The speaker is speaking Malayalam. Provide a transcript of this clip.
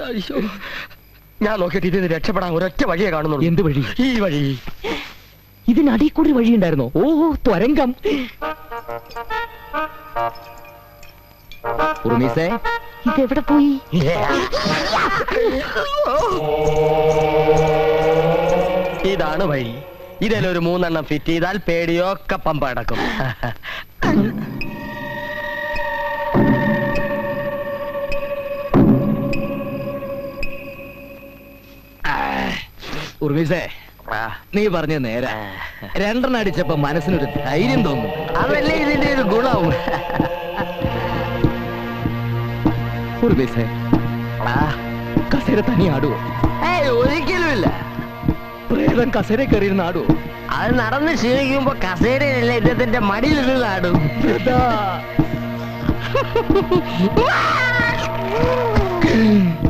അയ്യോ, ഞാൻ നോക്കിയിട്ട് ഇതിന് രക്ഷപ്പെടാൻ ഒരൊറ്റ വഴിയെ കാണുന്നുള്ളൂ. എന്ത് വഴി? ഈ വഴി. ഇതിനടിയിൽ കൂടി വഴിയുണ്ടായിരുന്നോ? ഓ, ത്വരങ്കം. ഉറുമീസേ, ഇതെവിടെ പോയി? ഇതാണ് വഴി. ഇതിലൊരു 3 എണ്ണം ഫിറ്റ് ചെയ്താൽ പേടിയൊക്കെ പമ്പ അടക്കും. ഉറുമീസേ, നീ പറഞ്ഞ നേരെ. 2 എണ്ണം അടിച്ചപ്പോ മനസ്സിനൊരു ധൈര്യം തോന്നും. അതല്ലേ ഇതിന്റെ ഒരു ഗുണവും. ഉറുമീസേ, കസേര തനി ആടുവോ? ഒരിക്കലുമില്ല. പ്രേതം കസേര കയറിയിരുന്ന് ആടുവോ? അത് നടന്ന് ക്ഷീണിക്കുമ്പോ കസേരയല്ല ഇദ്ദേഹത്തിന്റെ മടിയിലിരുന്ന് ആടും.